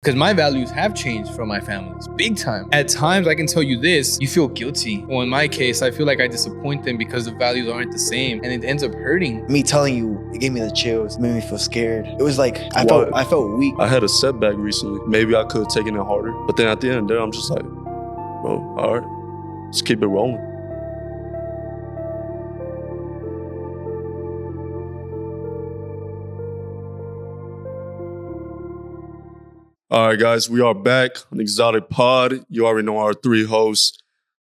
Because my values have changed from my family's big time. At times, I can tell you this, you feel guilty. Well, in my case, I feel like I disappoint them because the values aren't the same, and it ends up hurting. Me telling you, it gave me the chills. It made me feel scared. It was like, I felt weak. I had a setback recently. Maybe I could have taken it harder. But then at the end there, I'm just like, bro, all right, let's keep it rolling. All right, guys, we are back on Exotic Pod. You already know our three hosts.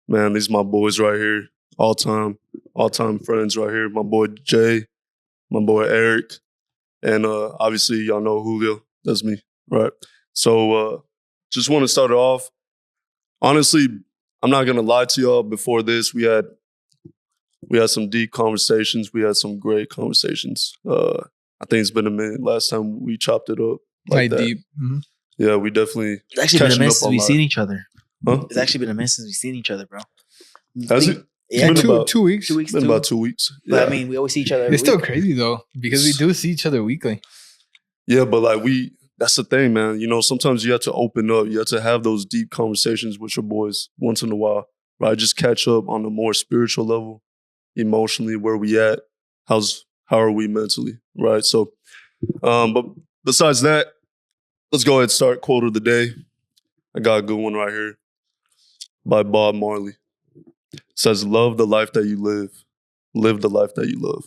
Man, these are my boys right here. All-time friends right here. My boy Jay, my boy Eric, and obviously y'all know Julio. That's me, right? So just want to start it off. Honestly, I'm not gonna lie to y'all. Before this, we had some deep conversations. We had some great conversations. I think it's been a minute last time we chopped it up like that. Deep. Mm-hmm. Yeah, we definitely. It's actually been a minute since we've seen each other. Huh? It's actually been a minute since we've seen each other, bro. Has it? Yeah, It's been about 2 weeks. 2 weeks. It's been about 2 weeks. But Yeah. I mean, we always see each other every It's still week. crazy though, because we do see each other weekly. Yeah, but like that's the thing, man. You know, sometimes you have to open up. You have to have those deep conversations with your boys once in a while, right? Just catch up on a more spiritual level, emotionally, where we at, how are we mentally, right? So, but besides that, let's go ahead and start quote of the day. I got a good one right here by Bob Marley. It says, "Love the life that you live the life that you love."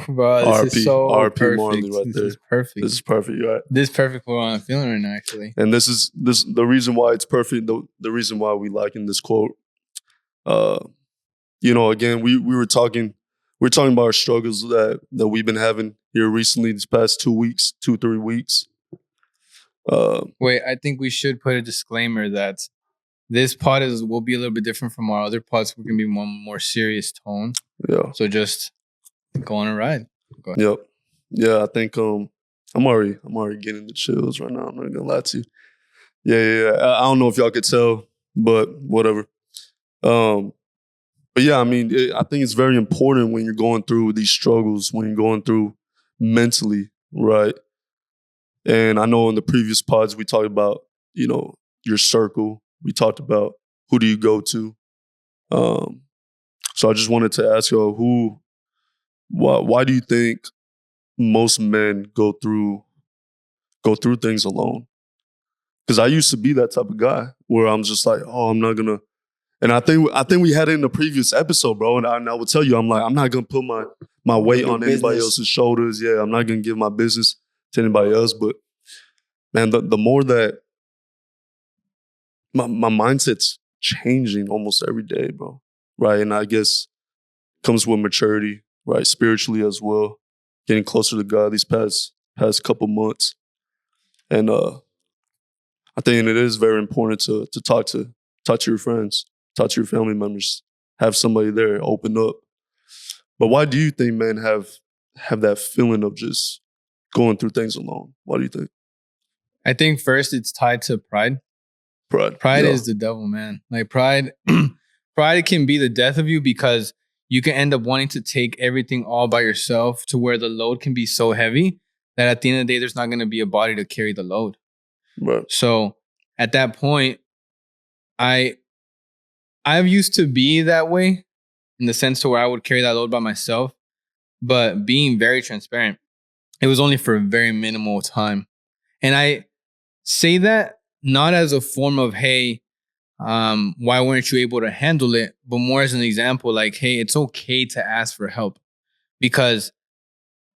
Bro, this RP, is so RP perfect. Marley right This there. is perfect. This is perfect, right? This is perfect for what I'm feeling right now, actually. And this is the reason why it's perfect. The reason why we liking this quote. You know, again, we were talking about our struggles that we've been having here recently, these past 2 weeks, 3 weeks. Wait, I think we should put a disclaimer that this pod will be a little bit different from our other pods. We're gonna be more serious tone. Yeah. So just go on a ride. Go ahead. Yep. Yeah, I think I'm already getting the chills right now. I'm not gonna lie to you. Yeah. I don't know if y'all could tell, but whatever. But yeah, I mean, I think it's very important when you're going through these struggles, when you're going through mentally, right? And I know in the previous pods we talked about, you know, your circle. We talked about who do you go to. So I just wanted to ask y'all, why do you think most men go through things alone? Because I used to be that type of guy where I'm just like, oh, I'm not gonna. And I think we had it in the previous episode, bro. And I would tell you, I'm like, I'm not gonna put my weight on anybody else's shoulders. Yeah, I'm not gonna give my business to anybody else. But man, the more that my mindset's changing almost every day, bro. Right, and I guess comes with maturity, right, spiritually as well, getting closer to God these past couple months, and I think it is very important to talk to your friends, talk to your family members, have somebody there, open up. But why do you think men have that feeling of just going through things alone? Why do you think? I think first it's tied to pride. Pride is the devil, man. Like pride can be the death of you because you can end up wanting to take everything all by yourself to where the load can be so heavy that at the end of the day, there's not going to be a body to carry the load. Right. So at that point, I've used to be that way in the sense to where I would carry that load by myself, but being very transparent, it was only for a very minimal time. And I say that not as a form of, hey, why weren't you able to handle it? But more as an example, like, hey, it's okay to ask for help because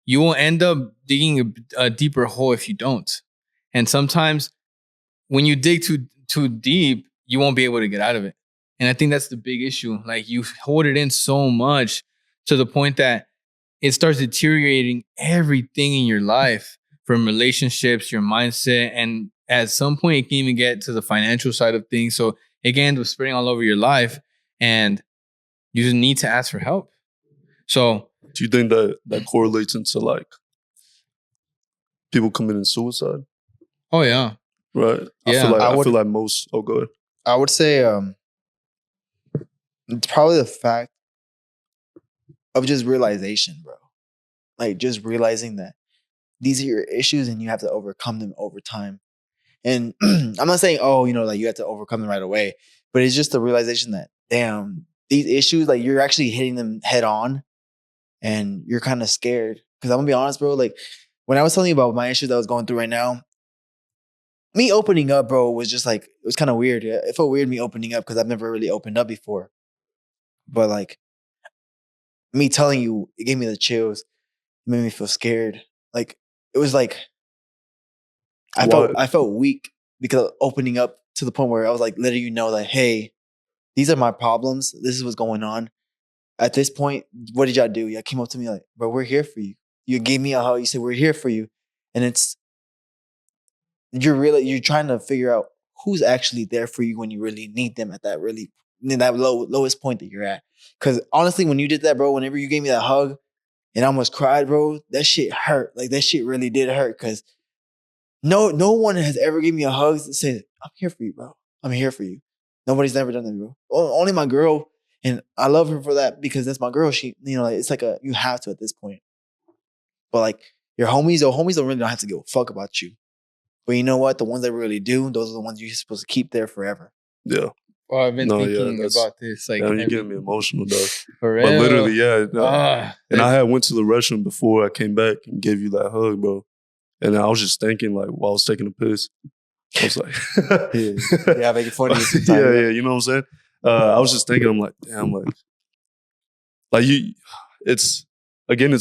you will end up digging a deeper hole if you don't. And sometimes when you dig too deep, you won't be able to get out of it. And I think that's the big issue. Like you hold it in so much to the point that it starts deteriorating everything in your life, from relationships, your mindset, and at some point it can even get to the financial side of things. So it can end up spreading all over your life, and you just need to ask for help. So do you think that correlates into like people committing suicide? Oh yeah. Right. Yeah. I feel like most. Oh, go ahead. I would say it's probably the fact of just realization, bro. Like just realizing that these are your issues and you have to overcome them over time. And I'm not saying, oh, like you have to overcome them right away, but it's just the realization that, damn, these issues, like you're actually hitting them head on and you're kind of scared. Cause I'm gonna be honest, bro, like when I was telling you about my issues that I was going through right now, me opening up, bro, was just like, it was kind of weird. It felt weird me opening up because I've never really opened up before. But like me telling you, it gave me the chills. It made me feel scared. Like it was like I felt weak because of opening up to the point where I was like letting you know that, hey, these are my problems. This is what's going on. At this point, what did y'all do? Y'all came up to me like, bro, we're here for you. You gave me a hug. You said, we're here for you. And you're trying to figure out who's actually there for you when you really need them at that lowest point that you're at. Because honestly, when you did that, bro, whenever you gave me that hug and I almost cried, bro, that shit hurt. Like that shit really did hurt because no one has ever given me a hug that said, I'm here for you, bro. I'm here for you. Nobody's never done that, bro. Only my girl. And I love her for that because that's my girl. She, it's like you have to at this point. But like your homies don't really don't have to give a fuck about you. But you know what? The ones that really do, those are the ones you're supposed to keep there forever. Yeah. Well, I've been thinking about this. Like, you're getting me emotional, though. For real? But literally, yeah. And I had went to the restroom before I came back and gave you that hug, bro. And I was just thinking, like, while I was taking a piss, I was like, yeah, make it funny. Yeah, you know what I'm saying? I was just thinking, I'm like, damn, like you, it's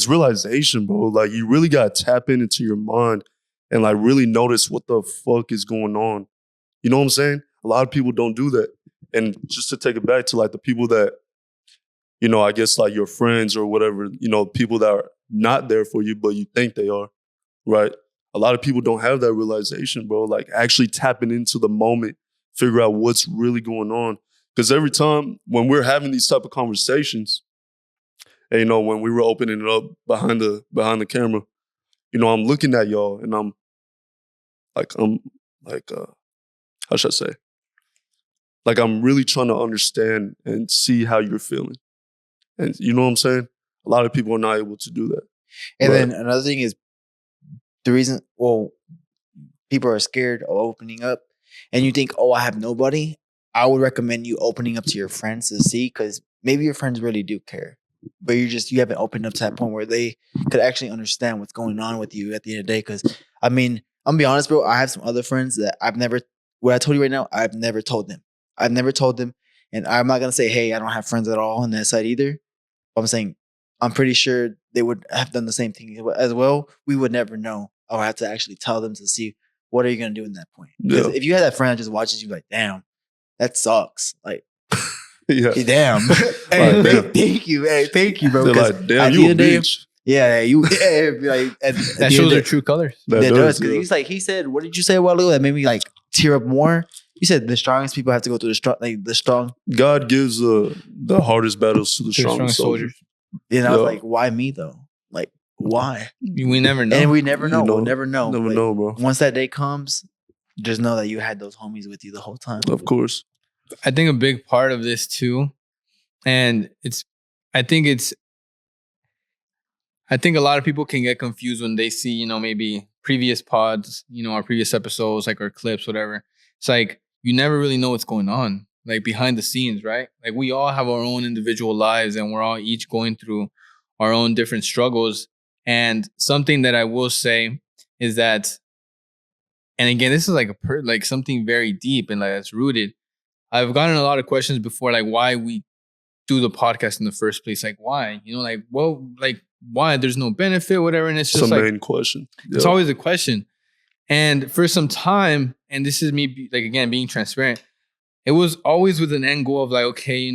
realization, bro. Like you really got to tap into your mind and like really notice what the fuck is going on. You know what I'm saying? A lot of people don't do that. And just to take it back to like the people that, I guess like your friends or whatever, people that are not there for you, but you think they are, right? A lot of people don't have that realization, bro. Like actually tapping into the moment, figure out what's really going on. Because every time when we're having these type of conversations, and when we were opening it up behind the camera, I'm looking at y'all and I'm like, how should I say? Like I'm really trying to understand and see how you're feeling. And you know what I'm saying? A lot of people are not able to do that. And then another thing is the reason, people are scared of opening up and you think, oh, I have nobody. I would recommend you opening up to your friends to see, because maybe your friends really do care, but you haven't opened up to that point where they could actually understand what's going on with you at the end of the day. Because I mean, I'm gonna be honest, bro. I have some other friends that what I told you right now, I've never told them. And I'm not gonna say, hey, I don't have friends at all on that side either. But I'm saying, I'm pretty sure they would have done the same thing as well. We would never know. I would have to actually tell them to see, what are you gonna do in that point? Because if you had that friend that just watches you, like, damn, that sucks. Like, yeah, damn. Hey, thank you. Hey, thank you, bro. They're like, damn, you a bitch. Yeah, you. Like, that shows their true colors. That does. Because he said, what did you say a while ago that made me like tear up more? You said the strongest people have to go through the strong. God gives the hardest battles to the strongest soldiers. And I was like, why me though? Like, why? We never know. And we never know. We'll never know. Never know, bro. Once that day comes, just know that you had those homies with you the whole time. Of course. I think a big part of this too, and I think a lot of people can get confused when they see, maybe previous pods, our previous episodes, like our clips, whatever. It's like, you never really know what's going on, like behind the scenes, right? Like we all have our own individual lives and we're all each going through our own different struggles. And something that I will say is that, and again, this is like something very deep and like that's rooted. I've gotten a lot of questions before, like why we do the podcast in the first place. Like why, why? There's no benefit, whatever. And it's just the main question. It's always a question. And for some time, and this is me, like, again, being transparent, it was always with an end goal of like, okay,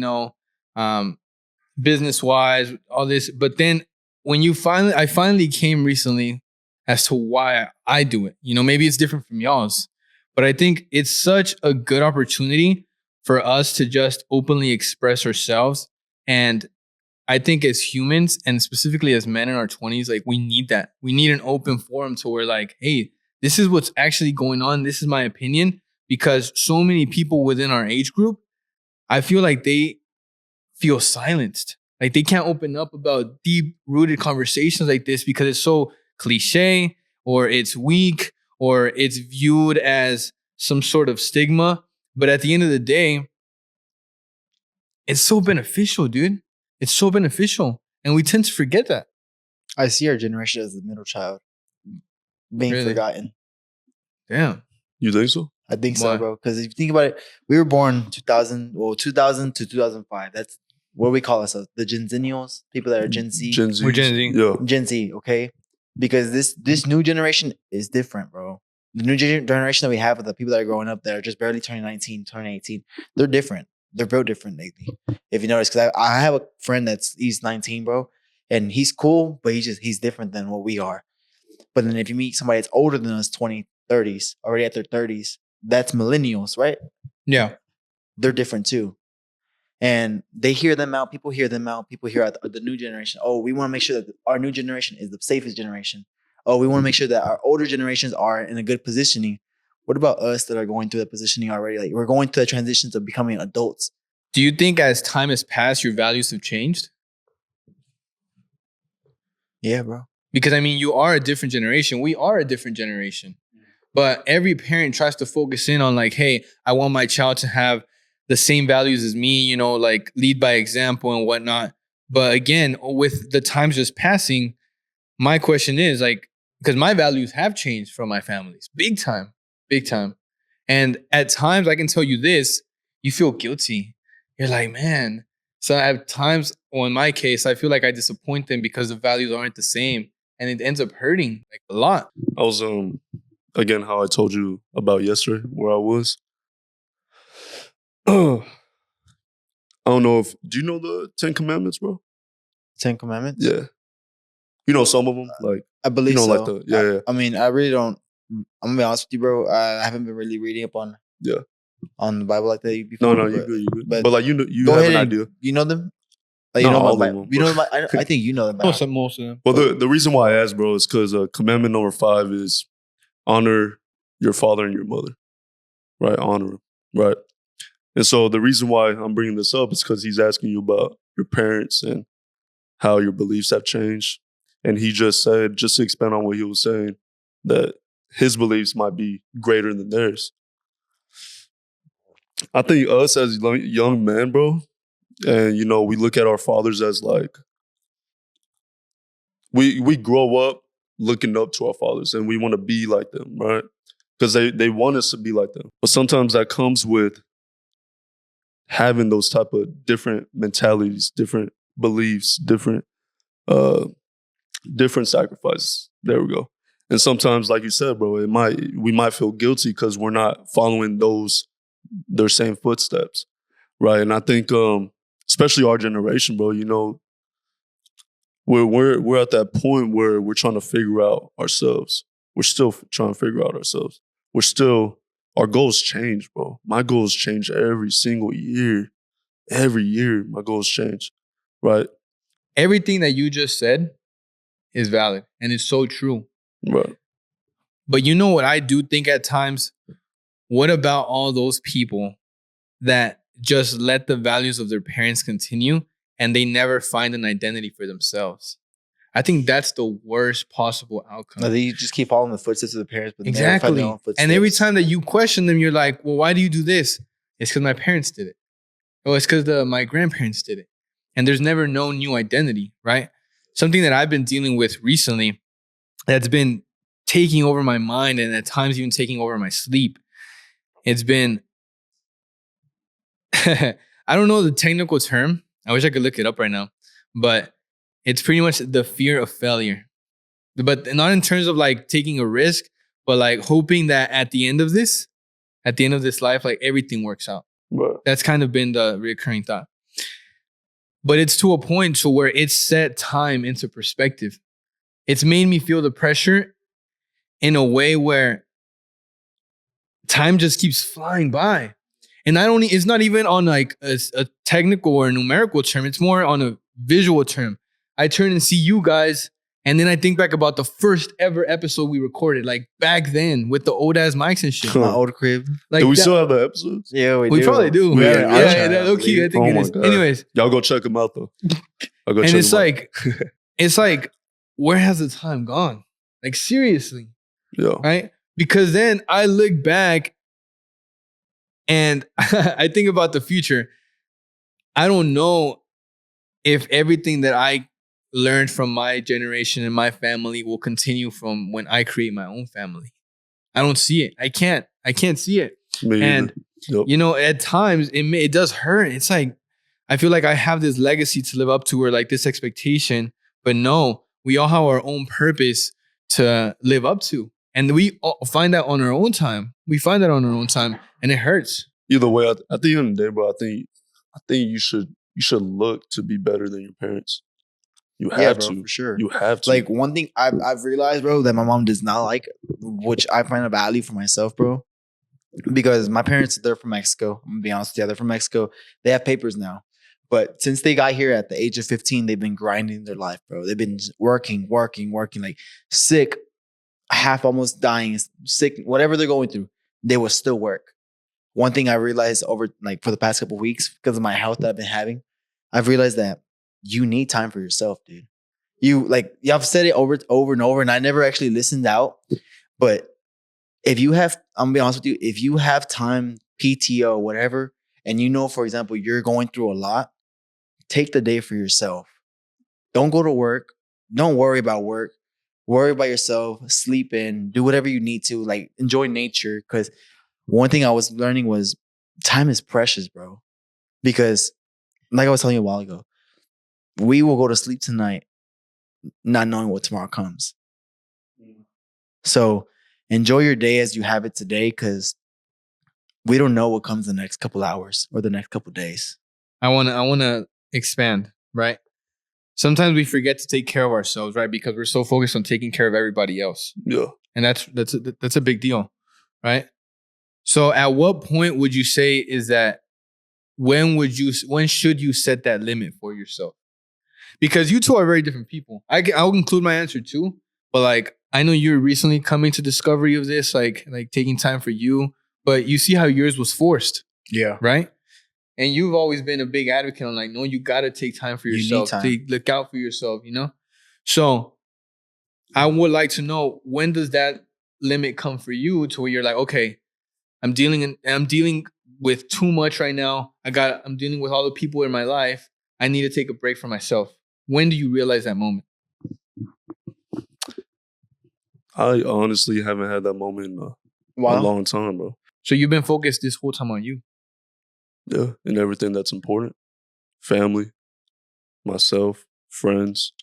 business wise, all this. But then when I finally came recently as to why I do it, maybe it's different from y'all's, but I think it's such a good opportunity for us to just openly express ourselves. And I think as humans, and specifically as men in our 20s, like we need that. We need an open forum to where like, hey, this is what's actually going on. This is my opinion. Because so many people within our age group, I feel like they feel silenced. Like they can't open up about deep rooted conversations like this because it's so cliche, or it's weak or it's viewed as some sort of stigma. But at the end of the day, it's so beneficial, dude. It's so beneficial. And we tend to forget that. I see our generation as the middle child being Really? forgotten. Damn. You think so? I think Why? so, bro. Because if you think about it, we were born 2000 to 2005. That's what we call ourselves, the Gen Zennials, people that are Gen Z. Gen Z. We're Gen Z. Yeah. Gen Z, okay? Because this new generation is different, bro. The new generation that we have, the people that are growing up that are just barely turning 19, turning 18, they're different. They're built different lately. If you notice, because I have a friend he's 19, bro, and he's cool, but he's different than what we are. But then if you meet somebody that's older than us, 20, 30s, already at their 30s, that's millennials, right? Yeah. They're different too. And they hear them out. People hear them out. People hear out the new generation. Oh, we want to make sure that our new generation is the safest generation. Oh, we want to make sure that our older generations are in a good positioning. What about us that are going through that positioning already? Like we're going through the transitions of becoming adults. Do you think as time has passed, your values have changed? Yeah, bro. Because I mean, you are a different generation. We are a different generation. But every parent tries to focus in on like, hey, I want my child to have the same values as me, you know, like lead by example and whatnot. But again, with the times just passing, my question is like, because my values have changed from my family's big time, big time. And at times I can tell you this, you feel guilty. You're like, man. So at times, well, in my case, I feel like I disappoint them because the values aren't the same. And it ends up hurting like a lot. I was again how I told you about yesterday where I was. I don't know if do you know the 10 Commandments, bro? 10 Commandments? Yeah. You know some of them? Like I believe you know, so. like yeah. I mean, I really don't. I'm gonna be honest with you, bro. I haven't been really reading up on the Bible like that before. No, you good, you good. But But like you go have ahead an and- idea. You know them? Like, Not you know all my of Bible. them, You bro. know I think you know the Bible. Most of them. Well, the reason why I asked, bro, is because commandment number 5 is honor your father and your mother. Right? Honor them. Right? And so the reason why I'm bringing this up is because he's asking you about your parents and how your beliefs have changed. And he just said, just to expand on what he was saying, that his beliefs might be greater than theirs. I think us as young men, bro, and you know, we look at our fathers as like, we grow up looking up to our fathers and we want to be like them, right? Because they want us to be like them. But sometimes that comes with having those type of different mentalities, different beliefs, different sacrifices. There we go. And sometimes, like you said, bro, we might feel guilty because we're not following their same footsteps, right? And I think, especially our generation, bro, you know, we're at that point where we're trying to figure out ourselves. We're still trying to figure out ourselves. Our goals change, bro. My goals change every single year. Every year, my goals change, right? Everything that you just said is valid and it's so true. Right. But you know what I do think at times? What about all those people that just let the values of their parents continue and they never find an identity for themselves? I think that's the worst possible outcome. No, they just keep following the footsteps of the parents, but they never find their own Exactly. footsteps. And every time that you question them, you're like, well, why do you do this? It's because my parents did it. Oh, it's because my grandparents did it. And there's never no new identity, right? Something that I've been dealing with recently that's been taking over my mind and at times even taking over my sleep. It's been, I don't know the technical term. I wish I could look it up right now, but it's pretty much the fear of failure. But not in terms of like taking a risk, but like hoping that at the end of this life, like everything works out. Right. That's kind of been the recurring thought. But it's to a point to where it's set time into perspective. It's made me feel the pressure in a way where time just keeps flying by. And it's not even on like a technical or a numerical term. It's more on a visual term. I turn and see you guys, and then I think back about the first ever episode we recorded, like back then with the old ass mics and shit. My old crib. Like do we that- still have the episodes? Yeah, we we probably do. We Yeah, have an yeah, archive, low key, I think Oh it my is. God. Anyways, Y'all go check them out though. I'll go and check it's them out. like, it's like, where has the time gone? Like seriously, Yeah. right? Because then I look back and I think about the future. I don't know if everything that I learned from my generation and my family will continue from when I create my own family. I don't see it. I can't see it. Me And either. Yep. you know, at times it does hurt. It's like I feel like I have this legacy to live up to, or like this expectation. But no, we all have our own purpose to live up to, and we all find that on our own time. We find that on our own time, and it hurts. Either way, at the end of the day, bro, I think you should look to be better than your parents. You have Yeah, bro, to. for sure. You have to. Like one thing I've realized, bro, that my mom does not like, which I find a value for myself, bro. Because my parents, they're from Mexico. I'm gonna be honest with you, they're from Mexico. They have papers now. But since they got here at the age of 15, they've been grinding their life, bro. They've been working, like sick, half almost dying, sick, whatever they're going through, they will still work. One thing I realized over like for the past couple of weeks, because of my health that I've been having, I've realized that you need time for yourself, dude. I've said it over and over, and I never actually listened out. But if you have, I'm gonna be honest with you, if you have time, PTO, whatever, and you know, for example, you're going through a lot, take the day for yourself. Don't go to work. Don't worry about work. Worry about yourself. Sleep in. Do whatever you need to. Like enjoy nature. Because one thing I was learning was time is precious, bro. Because like I was telling you a while ago, we will go to sleep tonight not knowing what tomorrow comes. So enjoy your day as you have it today, because we don't know what comes the next couple hours or the next couple days. I wanna expand, right? Sometimes we forget to take care of ourselves, right? Because we're so focused on taking care of everybody else. Yeah. And that's a big deal, right? So at what point would you say is that when should you set that limit for yourself? Because you two are very different people. I'll include my answer too, but like I know you're recently coming to discovery of this, like taking time for you, but you see how yours was forced, Yeah. right? And you've always been a big advocate on like, no, you got to take time for yourself. To look out for yourself, you know? So I would like to know, when does that limit come for you to where you're like, okay, I'm dealing with too much right now. I'm dealing with all the people in my life. I need to take a break for myself. When do you realize that moment? I honestly haven't had that moment in a long time, bro. So you've been focused this whole time on you. Yeah, and everything that's important. Family, myself, friends,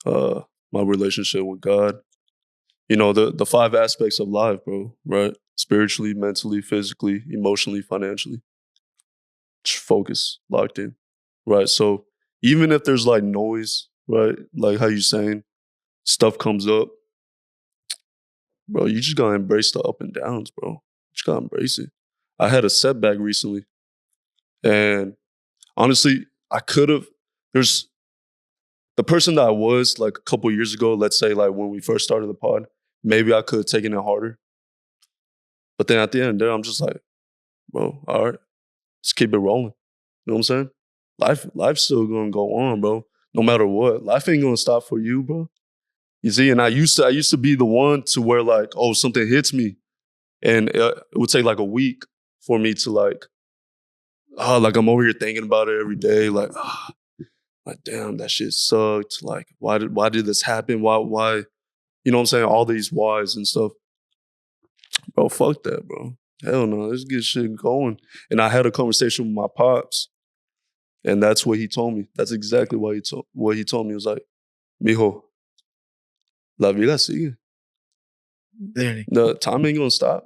my relationship with God. You know, the 5 aspects of life, bro, right? Spiritually, mentally, physically, emotionally, financially. Just focus, locked in. Right. So even if there's like noise, right? Like how you saying, stuff comes up, bro, you just gotta embrace the up and downs, bro. You just gotta embrace it. I had a setback recently. And honestly, I could have. There's the person that I was like a couple years ago, let's say like when we first started the pod, maybe I could have taken it harder. But then at the end there, I'm just like, bro, all right, let's keep it rolling. You know what I'm saying? Life's still gonna go on, bro. No matter what. Life ain't gonna stop for you, bro. You see, and I used to be the one to where like, oh, something hits me. And it would take like a week for me to like, like I'm over here thinking about it every day. Like, like damn, that shit sucked. Like, why did this happen? Why? You know what I'm saying? All these whys and stuff. Bro, fuck that, bro. Hell no, let's get shit going. And I had a conversation with my pops, and that's what he told me. That's exactly what he told me. He was like, mijo, la vida sigue. Literally. The time ain't gonna stop.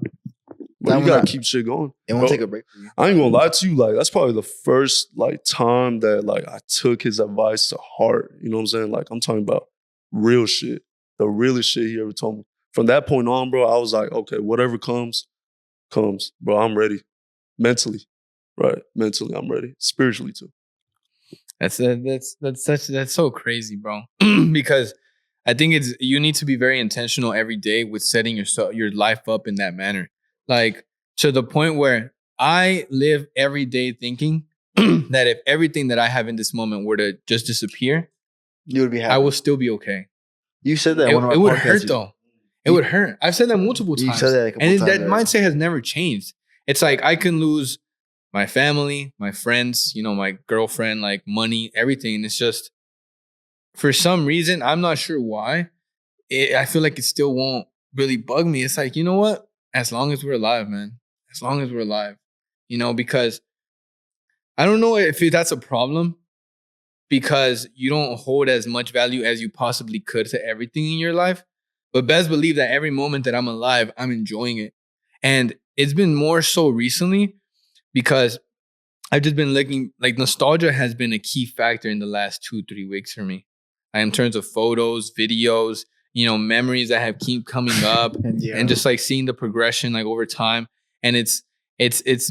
But you gotta keep shit going. It won't take a break for you. I ain't gonna lie to you, like that's probably the first like time that like I took his advice to heart. You know what I'm saying? Like I'm talking about real shit. The realest shit he ever told me. From that point on, bro, I was like, okay, whatever comes, bro. I'm ready. Mentally. Right. Mentally, I'm ready. Spiritually too. That's so crazy, bro. Because I think you need to be very intentional every day with setting your life up in that manner. Like to the point where I live every day thinking that if everything that I have in this moment were to just disappear, you would be happy. I will still be okay. You said that it would hurt though. It would hurt. I've said that multiple You times. said that a couple And times, that right? mindset has never changed. It's like I can lose my family, my friends, you know, my girlfriend, like money, everything. And it's just, for some reason, I'm not sure why, I feel like it still won't really bug me. It's like, you know what? As long as we're alive, man. As long as we're alive. You know, because I don't know if that's a problem, because you don't hold as much value as you possibly could to everything in your life. But best believe that every moment that I'm alive, I'm enjoying it. And it's been more so recently because I've just been looking, like nostalgia has been a key factor in the last 2-3 weeks for me. In terms of photos, videos, you know, memories that have keep coming up and just like seeing the progression like over time. And it's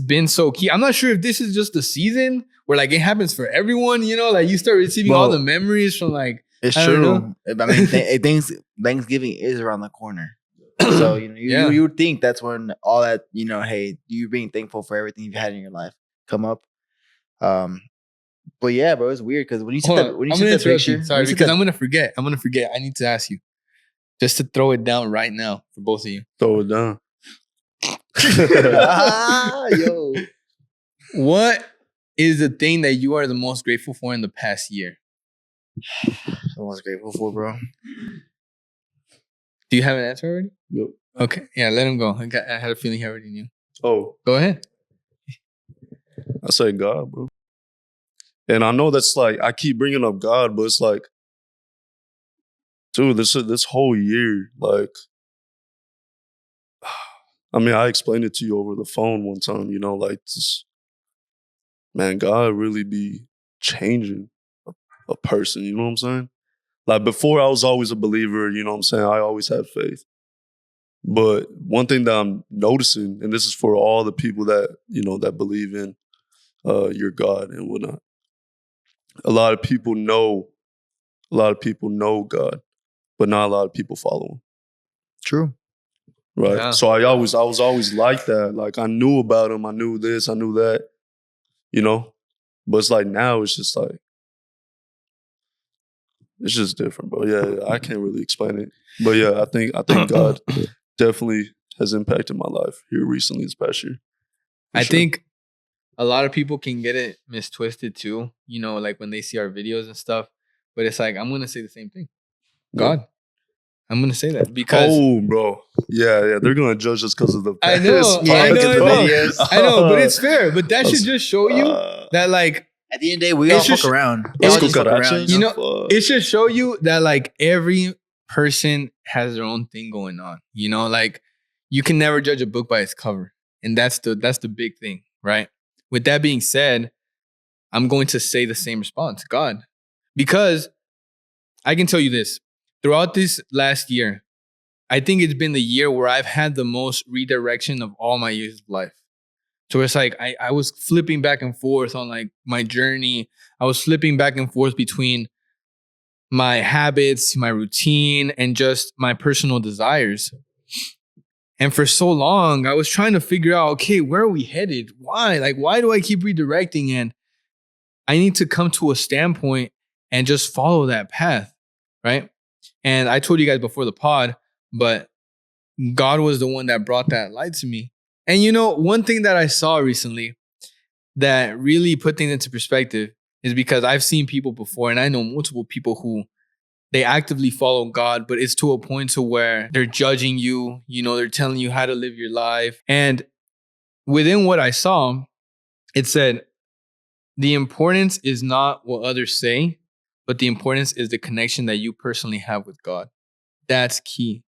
been so key. I'm not sure if this is just the season where like it happens for everyone, you know, like you start receiving all the memories from like, it's I don't true. know. I mean, Thanksgiving is around the corner. So, you know, you would think that's when all that, you know, hey, you being thankful for everything you've had in your life come up. But yeah, bro, it's weird because when you see that picture, sorry, because I'm gonna forget. I need to ask you just to throw it down right now for both of you. Throw it down. Yo, what is the thing that you are the most grateful for in the past year? I'm most grateful for, bro. Do you have an answer already? Yep. Okay, yeah, let him go. I had a feeling he already knew. Oh, go ahead. I say God, bro. And I know that's like, I keep bringing up God, but it's like, dude, this whole year, like, I mean, I explained it to you over the phone one time, you know, like, this, man, God really be changing a person, you know what I'm saying? Like, before I was always a believer, you know what I'm saying? I always had faith. But one thing that I'm noticing, and this is for all the people that, you know, that believe in your God and whatnot, a lot of people know God, but not a lot of people follow him. True. Right. Yeah. So I was always like that. Like I knew about him. I knew this. I knew that. You know? But it's like now it's just like, it's just different, bro. Yeah, I can't really explain it. But yeah, I think God definitely has impacted my life here recently this past year. I think a lot of people can get it mistwisted too, you know, like when they see our videos and stuff. But it's like, I'm going to say the same thing. God. I'm going to say that because... Oh, bro. Yeah. They're going to judge us because of the I know. videos. I know, but it's fair. But that should just show you that like... At the end of the day, we all fuck around. You know, it should show you that like every person has their own thing going on. You know, like you can never judge a book by its cover. And that's the big thing, right? With that being said, I'm going to say the same response, God. Because I can tell you this, throughout this last year, I think it's been the year where I've had the most redirection of all my years of life. So it's like I was flipping back and forth on like my journey. I was flipping back and forth between my habits, my routine, and just my personal desires. And for so long, I was trying to figure out, okay, where are we headed? Why? Like, why do I keep redirecting? And I need to come to a standpoint and just follow that path, right? And I told you guys before the pod, but God was the one that brought that light to me. And you know, one thing that I saw recently that really put things into perspective is because I've seen people before, and I know multiple people who they actively follow God, but it's to a point to where they're judging you, you know, they're telling you how to live your life. And within what I saw, it said, the importance is not what others say, but the importance is the connection that you personally have with God. That's key.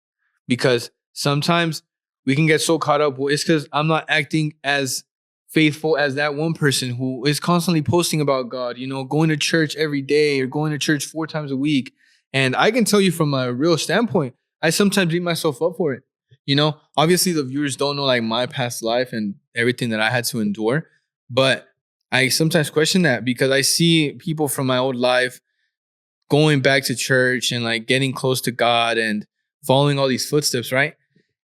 Because sometimes we can get so caught up, well, it's because I'm not acting as faithful as that one person who is constantly posting about God, you know, going to church every day or going to church 4 times a week. And I can tell you from a real standpoint, I sometimes beat myself up for it. You know, obviously the viewers don't know like my past life and everything that I had to endure. But I sometimes question that because I see people from my old life going back to church and like getting close to God and following all these footsteps, right?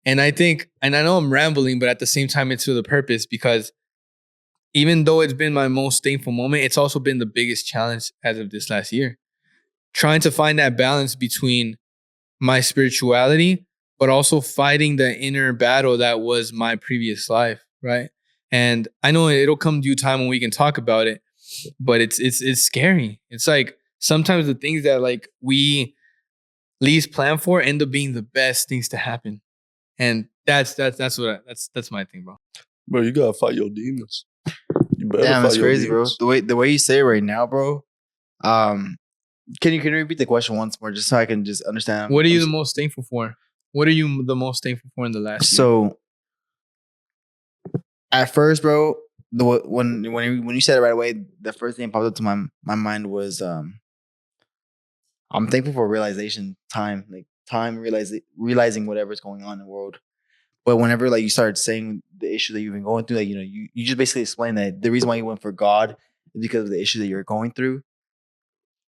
And I think, and I know I'm rambling, but at the same time, it's for the purpose because even though it's been my most thankful moment, it's also been the biggest challenge as of this last year. Trying to find that balance between my spirituality, but also fighting the inner battle that was my previous life, right? And I know it'll come due time when we can talk about it, but it's scary. It's like sometimes the things that like we least plan for end up being the best things to happen, and that's my thing, bro. Bro, you gotta fight your demons. You better Damn, fight it's your crazy, bro. demons. The way you say it right now, bro. Can you repeat the question once more, just so I can just understand? What are you the most thankful for? What are you the most thankful for in the last year? So at first, bro, when you said it right away, the first thing that popped up to my mind was I'm thankful for realization time, like time realizing whatever's going on in the world. But whenever like you started saying the issue that you've been going through, like you just basically explained that the reason why you went for God is because of the issue that you're going through.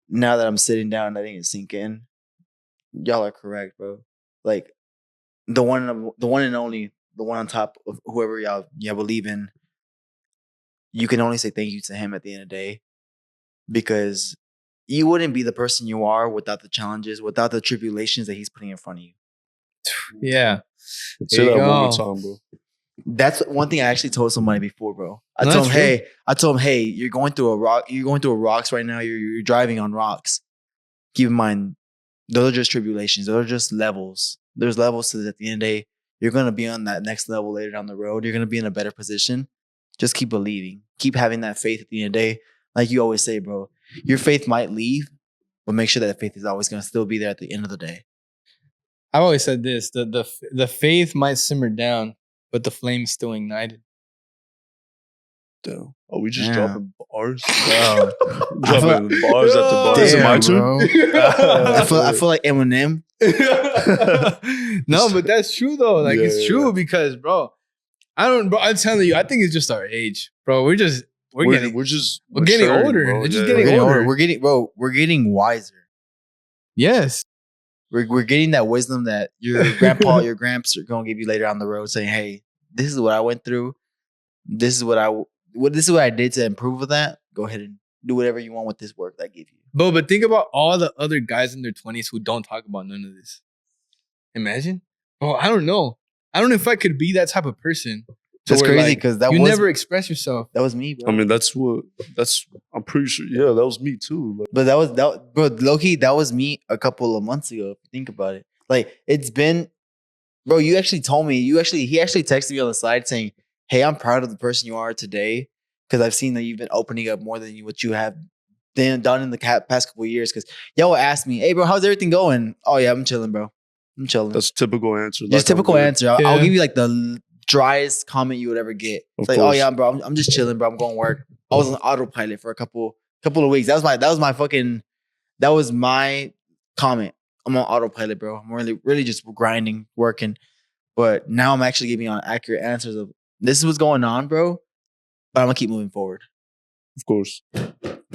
Now that I'm sitting down and letting it sink in, y'all are correct, bro. Like the one and only, the one on top of whoever y'all believe in, you can only say thank you to him at the end of the day, because you wouldn't be the person you are without the challenges, without the tribulations that he's putting in front of you. Yeah. Say There that you one more go. time, bro. That's one thing I actually told somebody before, bro. I told him, hey, you're going through a rock. You're going through rocks right now. You're driving on rocks. Keep in mind, those are just tribulations. Those are just levels. There's levels to this. At the end of the day, you're going to be on that next level later down the road. You're going to be in a better position. Just keep believing. Keep having that faith at the end of the day. Like you always say, bro, your faith might leave, but make sure that faith is always going to still be there at the end of the day. I've always said this: the faith might simmer down, but the flame's still ignited. Damn. Are we just Yeah. dropping bars? Bro. Dropping bars after bars. Is it my Damn, turn? bro. I feel like Eminem. No, but that's true though. Like Yeah, it's true because, bro, I'm telling you, I think it's just our age, bro. We're getting We're getting maturing, older. bro. It's just Yeah. getting older. We're getting wiser. Yes. We're getting that wisdom that your grandpa, your gramps are gonna give you later on the road, saying, "Hey, this is what I went through. This is what I did to improve with that. Go ahead and do whatever you want with this work that I gave you." But think about all the other guys in their 20s who don't talk about none of this. Imagine. Oh, I don't know. I don't know if I could be that type of person. That's crazy because you never express yourself. That was me, bro. I mean, I'm pretty sure. Yeah, that was me too. Like, But bro, low-key, that was me a couple of months ago. If you think about it, like it's been, bro. You actually told me. He actually texted me on the side saying, "Hey, I'm proud of the person you are today because I've seen that you've been opening up more than what you have done in the past couple of years." Because y'all asked me, "Hey, bro, how's everything going?" "Oh yeah, I'm chilling, bro. I'm chilling." that's a typical answer. Just typical answer. I'll Yeah. give you like the driest comment you would ever get. It's Of like, course. "Oh yeah, bro, I'm just chilling, bro. I'm going to work." I was on autopilot for a couple of weeks. That was my comment. I'm on autopilot, bro. I'm really just grinding, working. But now I'm actually giving on accurate answers of this is what's going on, bro. But I'm gonna keep moving forward. Of course.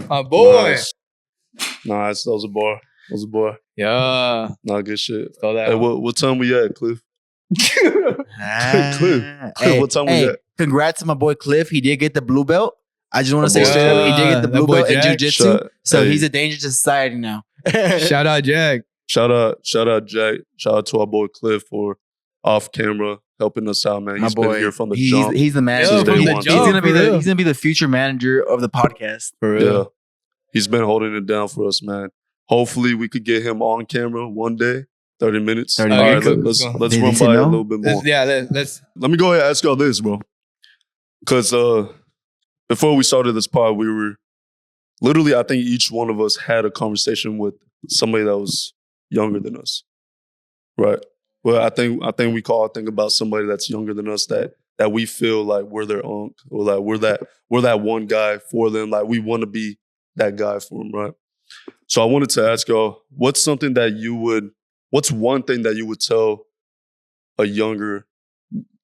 My boy. Nice. That was a bar. That was a bar. Yeah. Nah, good shit. So that Hey, what time we at, Cliff? Cliff, what time we at? Congrats to my boy Cliff. He did get the blue belt. I just want My to say boy straight up, he did get the That blue boy belt in Jack. jiu-jitsu. So Hey. he's a danger to society now. Shout out Jack. Shout out Jack. Shout out to our boy Cliff for off camera helping us out, man. My He's boy, been here from the jump. he's the manager. Yeah, from the he's jump, gonna be for real. he's gonna be the future manager of the podcast. For real. Yeah. He's been holding it down for us, man. Hopefully we could get him on camera one day. 30 minutes. 30 All right, minutes. let's Did run he say by it no? a little bit more. Let's Let me go ahead and ask y'all this, bro. Because before we started this pod, we were literally, I think each one of us had a conversation with somebody that was younger than us, right? Well, I think we can all think about somebody that's younger than us that we feel like we're their uncle, or like we're that one guy for them. Like we want to be that guy for them, right? So I wanted to ask y'all, what's one thing that you would tell a younger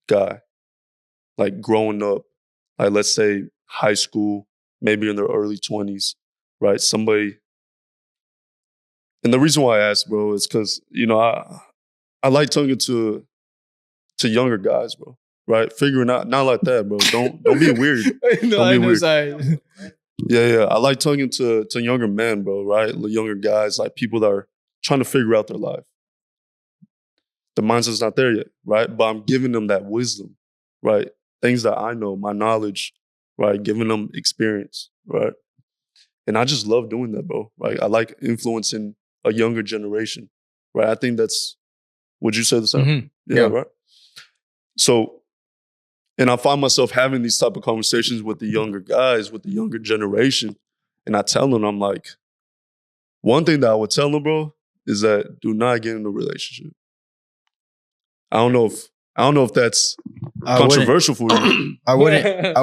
guy, like growing up, like let's say high school, maybe in their early 20s, right? Somebody. And the reason why I asked, bro, is because, I like talking to younger guys, bro, right? Figuring out, not like that, bro. Don't be weird. Don't be weird. Sorry. Yeah. I like talking to younger men, bro, right? Younger guys, like people that are trying to figure out their life. The mindset's not there yet, right? But I'm giving them that wisdom, right? Things that I know, my knowledge, right? Giving them experience, right? And I just love doing that, bro. Right? I like influencing a younger generation, right? I think that's, would you say the same? Mm-hmm. Yeah, right? So, and I find myself having these type of conversations with the younger guys, with the younger generation. And I tell them, I'm like, one thing that I would tell them, bro, is that do not get in a relationship. I don't know if that's controversial for you. I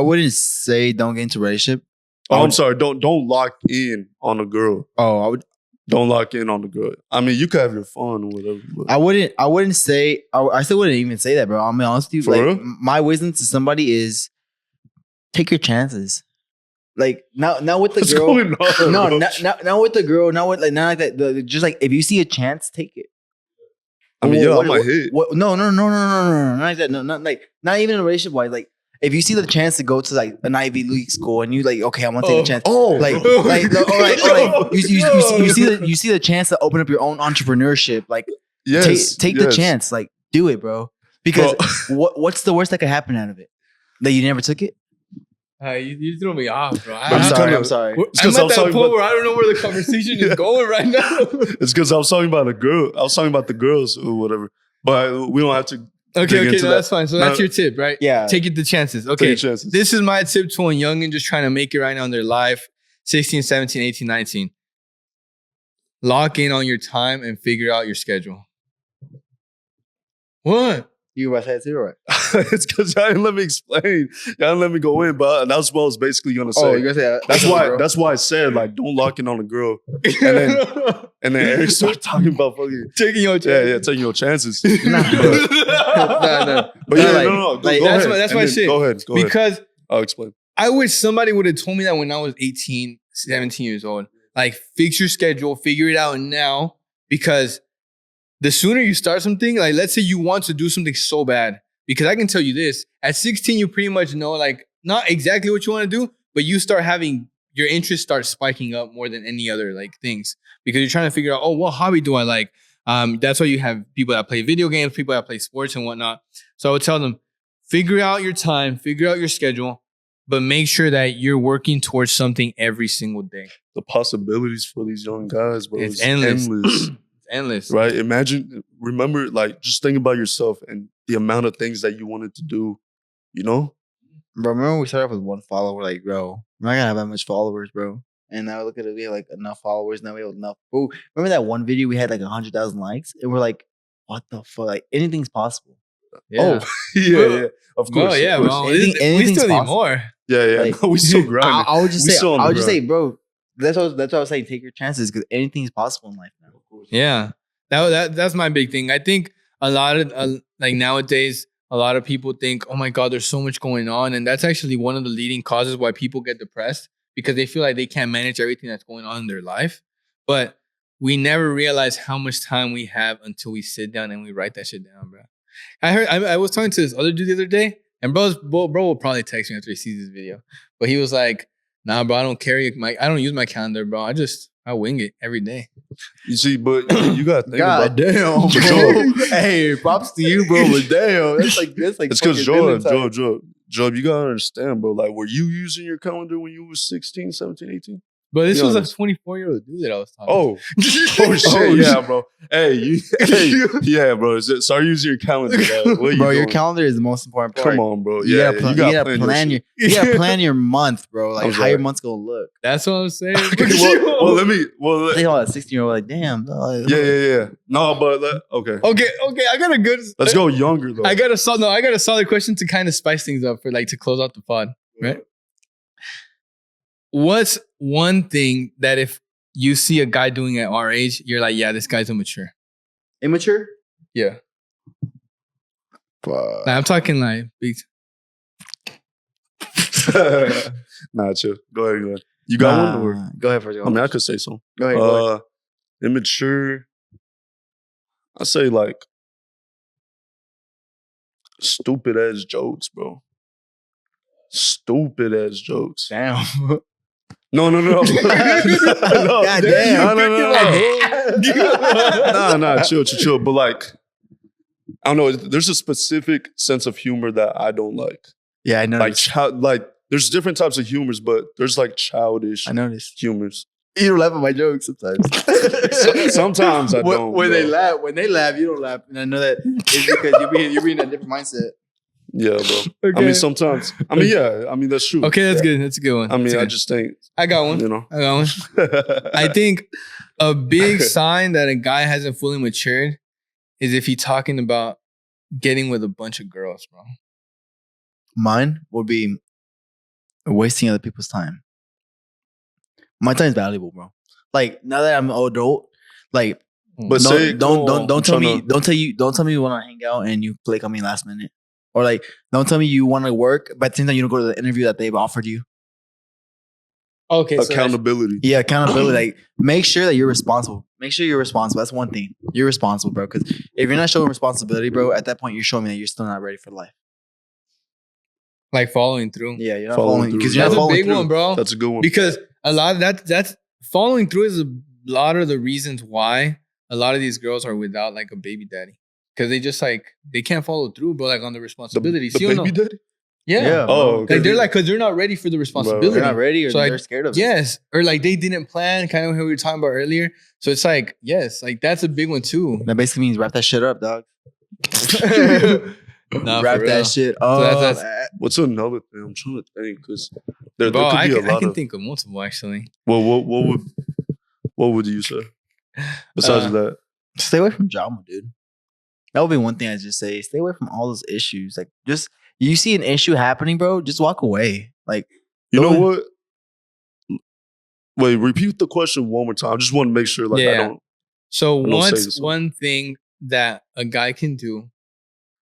wouldn't say don't get into a relationship. Oh, I'm sorry. Don't lock in on a girl. Oh, I would. Don't lock in on the girl. I mean, you could have your fun or whatever. But. I wouldn't say. I still wouldn't even say that, bro. I'm honest with you. For real? My wisdom to somebody is take your chances. Like now with the What's girl. going on, No, bro? not with the girl. Not with like that. Just like if you see a chance, take it. I mean, I might hit. No, not like that. No, not even in a relationship wise. Like if you see the chance to go to like an Ivy League school and you like, okay, I'm gonna take a chance. You see the chance to open up your own entrepreneurship. Like, Yes, take the chance. Like, do it, bro. Because what's the worst that could happen out of it? That you never took it. You threw me off, bro. I'm sorry. I'm at that point where I don't know where the conversation is going right now. It's because I was talking about a girl. I was talking about the girls or whatever. But we don't have to. Okay, that's fine. So that's your tip, right? Yeah. Take it the chances. Okay. Take chances. This is my tip to a youngin' just trying to make it right now in their life. 16, 17, 18, 19. Lock in on your time and figure out your schedule. What? You were about to say it too, right? It's because y'all didn't let me explain. Y'all didn't let me go in, but that's what I was basically gonna say. Oh, you're gonna say that? That's why I said like don't lock in on a girl. And then Eric started talking about fucking Taking your chances. yeah, taking your chances. No. But yeah, no. Go that's ahead. that's my shit. Go ahead. Because I'll explain. I wish somebody would have told me that when I was 18, 17 years old. Like, fix your schedule, figure it out now. Because the sooner you start something, like, let's say you want to do something so bad. Because I can tell you this, at 16, you pretty much know, like, not exactly what you want to do, but you start having, your interest starts spiking up more than any other, like, things. Because you're trying to figure out, oh, what hobby do I like? That's why you have people that play video games, people that play sports and whatnot. So I would tell them, figure out your time, figure out your schedule, but make sure that you're working towards something every single day. The possibilities for these young guys, bro, It's is endless. endless. It's endless. Right? Remember, like, just think about yourself and the amount of things that you wanted to do, you know? Bro, remember we started off with one follower, like, bro, we're not gonna have that much followers, bro. And now look at it, we have like enough followers. Now we have enough. Bro, remember that one video we had like 100,000 likes? And we're like, what the fuck? Like, anything's possible. Yeah. Oh, yeah. Of course. Oh, yeah, of course. bro. We Anything's still need possible. more. Yeah. Like, We still grinding. I would just We say, still on the grind. bro, that's what I was saying. Take your chances because anything's possible in life now. Yeah. That's my big thing. I think a lot of, like, nowadays, a lot of people think, oh my God, there's so much going on. And that's actually one of the leading causes why people get depressed, because they feel like they can't manage everything that's going on in their life. But we never realize how much time we have until we sit down and we write that shit down, bro. I was talking to this other dude the other day, and bro will probably text me after he sees this video. But he was like, nah, bro, I don't use my calendar, bro. I wing it every day. You see, but you got to think God about damn, bro. Hey, props to you, bro. But damn, that's like it's because Job, you got to understand, bro. Like, were you using your calendar when you was 16, 17, 18? But this Be was honest. a 24-year-old dude that I was talking Oh, oh shit, yeah, bro. Hey, yeah, bro. Start using your calendar, dog. What are you Bro, your doing? calendar is the most important part. Come on, bro. You Yeah, gotta plan your you gotta plan your month, bro. Like I'm how sorry. your month's gonna look. That's what I'm saying. well, They all that 16-year-old like, damn. Dog. yeah. No, but okay. Okay. I got a good. Let's go younger though. I got a solid question to kind of spice things up to close out the pod. Right. What's one thing that if you see a guy doing at our age, you're like, yeah, this guy's immature? Immature? Yeah. Fuck. Nah, I'm talking like big. Nah, chill. Go ahead. You got one? Or? Go ahead first. I mean, I could say so. Go ahead. Immature. I say like stupid ass jokes, bro. Stupid ass jokes. Damn. No. God damn. No. Nah, chill. But like, I don't know. There's a specific sense of humor that I don't like. Yeah, I Like, noticed. there's different types of humors, but there's like childish I noticed. humors. You don't laugh at my jokes sometimes. Sometimes I don't. When they bro. laugh, you don't laugh, and I know that it's because you're being in a different mindset. Yeah, bro. Okay. I mean, sometimes. I mean, yeah. I mean, that's true. Okay, that's good. That's a good one. I mean, That's I good. just think, I got one. you know. I got one. I think a big sign that a guy hasn't fully matured is if he's talking about getting with a bunch of girls, bro. Mine would be wasting other people's time. My time is valuable, bro. Like now that I'm an adult, like But say, don't tell me tryna- don't tell me you want to hang out and you click on me last minute, or like don't tell me you want to work, but at the same time you don't go to the interview that they've offered you. Okay, accountability. Yeah, accountability. Like make sure that you're responsible. Make sure you're responsible. That's one thing. You're responsible, bro. Because if you're not showing responsibility, bro, at that point you're showing me that you're still not ready for life. like following through. Yeah, you're not Following following through. because you're That's not a following big through. one, bro. That's a good one. Because a lot of that's following through is a lot of the reasons why a lot of these girls are without like a baby daddy. Because they just like they can't follow through, bro, like on the The responsibilities. You know? baby daddy? Yeah. Yeah, bro. Oh, okay. Like they're like, because they're not ready for the responsibility. They're not ready, or So, they're like, scared of it. Yes. Or like they didn't plan, kind of what we were talking about earlier. So it's like, yes, like that's a big one too. That basically means wrap that shit up, dog. Nah, Wrap for that real. shit So up. that's- What's another thing? I'm trying to think because there Bro, could I be a can, I lot can of. think of multiple actually. Well, what would you say besides that? Stay away from drama, dude. That would be one thing I just say. Stay away from all those issues. Like, just you see an issue happening, bro, just walk away. Like, You know Don't- what? Wait, repeat the question one more time. I just want to make sure, like, I Yeah. don't. So I know say what's this one thing that a guy can do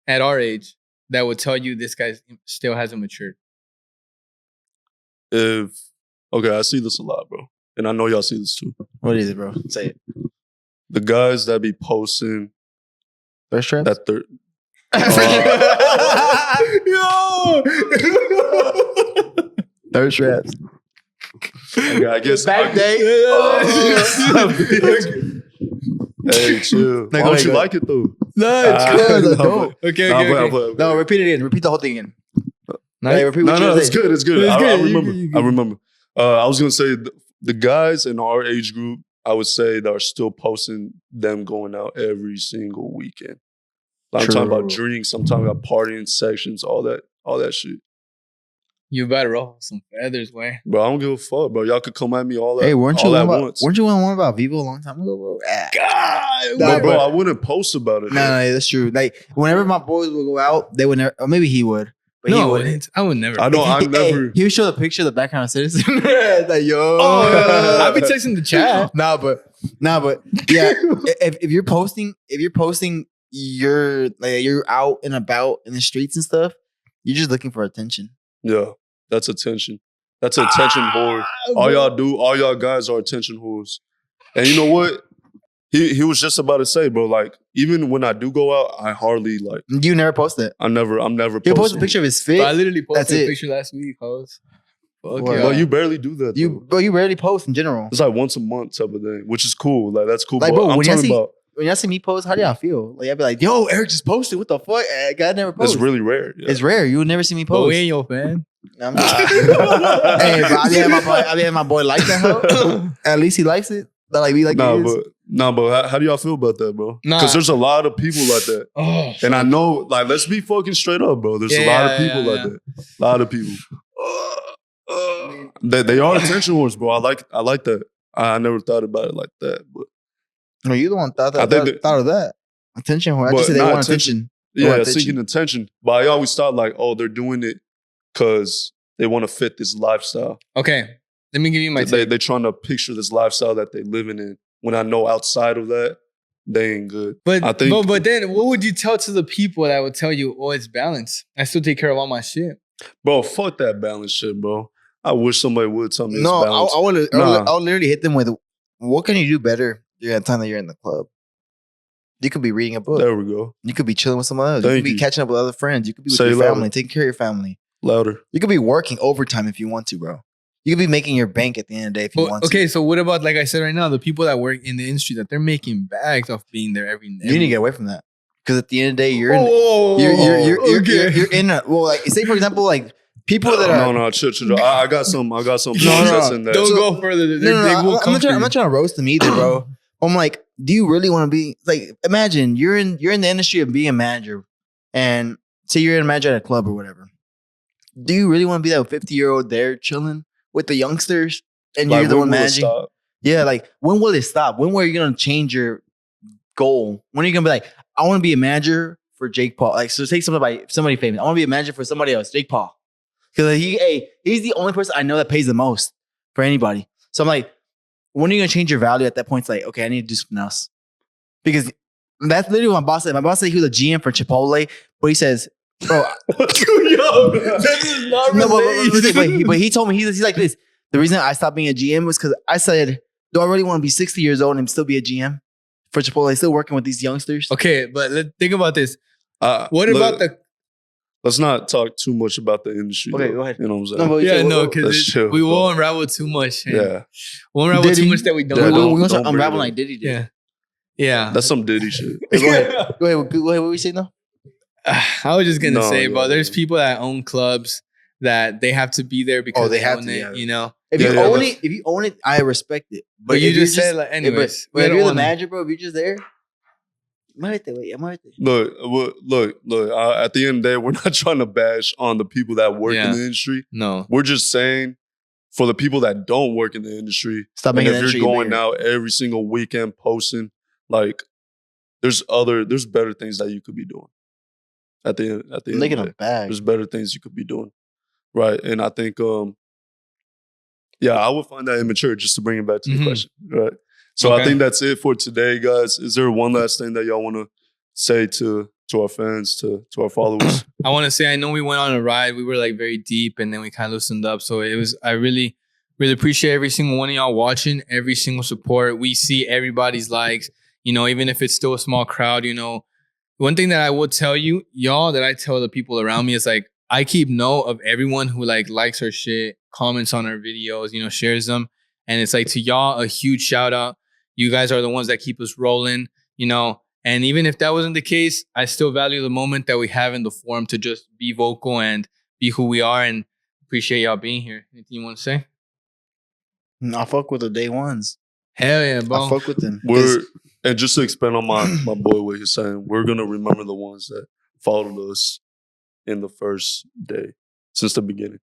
at our age that would tell you this guy still hasn't matured? If okay, I see this a lot, bro, and I know y'all see this too. what is it, bro? Say it. The guys that be posting Thirst traps? that they're Thirst traps. okay, I guess Back day. Hey, chill. Why No, go don't ahead, you go like it though? No, good. No, Dope. Okay, Nah, okay, but- okay. but- No, repeat it again. Repeat the whole thing again. Nice. Hey, repeat what you No, said. it's good. It's good. It's I good. You remember. good, you I good. remember. I was gonna say the guys in our age group, I would say that are still posting them going out every single weekend. I'm talking about True. drinks. I'm talking about partying sections, all that shit. You better roll some feathers, way. Bro, I don't give a fuck, bro. Y'all could come at me all that. Hey, weren't you all one at about, once? weren't you one about Vivo a long time ago, bro? Ah. God, Nah, No, bro, but- I wouldn't post about it. No, no, that's true. Like whenever my boys would go out, they would never. Or maybe he would, but he no, wouldn't. I would never. I know. I Hey, never. he would show the picture of the background of citizen. Like yo, Oh, I'll be texting the chat. Nah, but yeah. if you're posting, you're out and about in the streets and stuff, you're just looking for attention. Yeah, that's attention. That's attention whore. All y'all guys are attention whores. And you know what? He was just about to say, bro. Like even when I do go out, I hardly like. You never post it. I'm never. He'll post a posting. picture of his But I fit. literally That's posted a it. picture last week, hoes. Fuck What? yeah. Bro, you barely do that. Though. You rarely post in general. It's like once a month type of thing, which is cool. Like that's cool. Like, but bro, I'm when y'all talking see- about. When y'all see me post, how do y'all feel? Like I'd be like, "Yo, Eric just posted. What the fuck? God never post. It's really rare. Yeah. It's rare. You would never see me But post. we ain't your fan. I'm just- hey, bro, I be having my boy like that. Hoe. At least he likes it. But like we like it is. but how do y'all feel about that, bro? Nah. Because there's a lot of people like that. Oh, And I know, like, let's be fucking straight up, bro. There's a lot of people like that. A lot of people. They are attention whores, bro. I like that. I never thought about it like that. But No, you the one thought I think that- thought of that. Attention. I But just said they not want attention. attention. They want yeah, attention. seeking attention. But I always thought like, oh, they're doing it because they want to fit this lifestyle. okay. Let me give you my take. They're trying to picture this lifestyle that they're living in. When I know outside of that, they ain't good. But I think- but then what would you tell to the people that would tell you, oh, it's balanced? I still take care of all my shit. Bro, fuck that balance shit, bro. I wish somebody would tell me it's No, balanced. I would literally hit them with, what can you do better during the time that you're in the club? You could be reading a book. There we go. You could be chilling with someone else. You Thank could be you. catching up with other friends. You could be with Say your it louder. family, taking care of your family. Louder. You could be working overtime if you want to, bro. You could be making your bank at the end of the day if you But, want okay, to. so what about, like I said right now, the people that work in the industry that they're making bags off being there every You need to get away from that. Because at the end of the day, you're in. Okay. You're in a, well, like say for example, like people that are No, chill. I got some No. that's in there. Don't go further. I'm not trying to roast them either, bro. I'm like, do you really want to be like? Imagine you're in the industry of being a manager, and say you're a manager at a club or whatever. Do you really want to be that 50-year-old there chilling with the youngsters, and Like, you're the when one will it managing? stop? Yeah, like when will it stop? When are you gonna change your goal? When are you gonna be like, I want to be a manager for Jake Paul? Like, so take somebody famous. I want to be a manager for somebody else, Jake Paul, because he's the only person I know that pays the most for anybody. So I'm like, when are you gonna change your value at that point? It's like, okay, I need to do something else, because that's literally what my boss said. My boss said he was a GM for Chipotle, but he says, bro, Yo, this is not no, related. but he told me he's like this. The reason I stopped being a GM was because I said, do I really want to be 60 years old and still be a GM for Chipotle, still working with these youngsters? Okay, but think about this. What Look, about the? Let's not talk too much about the industry. Okay, though. go ahead. You know what I'm saying? No, but Yeah, no, Let's because chill, we bro. will unravel too much. And Yeah, we'll unravel Diddy? too much that we don't. Yeah, We're know. gonna start don't bring unraveling it like Diddy did. Yeah. that's some Diddy shit. Go ahead. What were we saying now? I was just gonna No, say, bro. yeah, There's yeah. people that own clubs that they have to be there because they have own to, it. yeah. You know. If Yeah, you yeah, own let's- it, if you own it, I respect it. But you if you're just said, like, anyways, But we if don't you're the wanna- manager, bro, if you're just there, muévete. Look. At the end of the day, we're not trying to bash on the people that work Yeah. in the industry. No. We're just saying for the people that don't work in the industry, Stop and making if the you're industry going bigger. out every single weekend posting, like there's better things that you could be doing. At the end of Making the a day, bag. there's better things you could be doing, right? And I think, I would find that immature. Just to bring it back to the Mhm. question, right? So I Okay. think that's it for today, guys. Is there one last thing that y'all want to say to our fans, to our followers? I want to say, I know we went on a ride. We were like very deep, and then we kind of loosened up. So it was. I really, really appreciate every single one of y'all watching, every single support. We see everybody's likes. You know, even if it's still a small crowd. You know, one thing that I would tell you, y'all, that I tell the people around me is like, I keep note of everyone who like likes our shit, comments on our videos, you know, shares them, and it's like, to y'all a huge shout out. You guys are the ones that keep us rolling. You know. And even if that wasn't the case, I still value the moment that we have in the forum to just be vocal and be who we are, and appreciate y'all being here. Anything you want to say? I fuck with the day ones. Hell yeah, I bro. fuck with them. And just to expand on my boy what he's saying, we're gonna remember the ones that followed us in the first day since the beginning.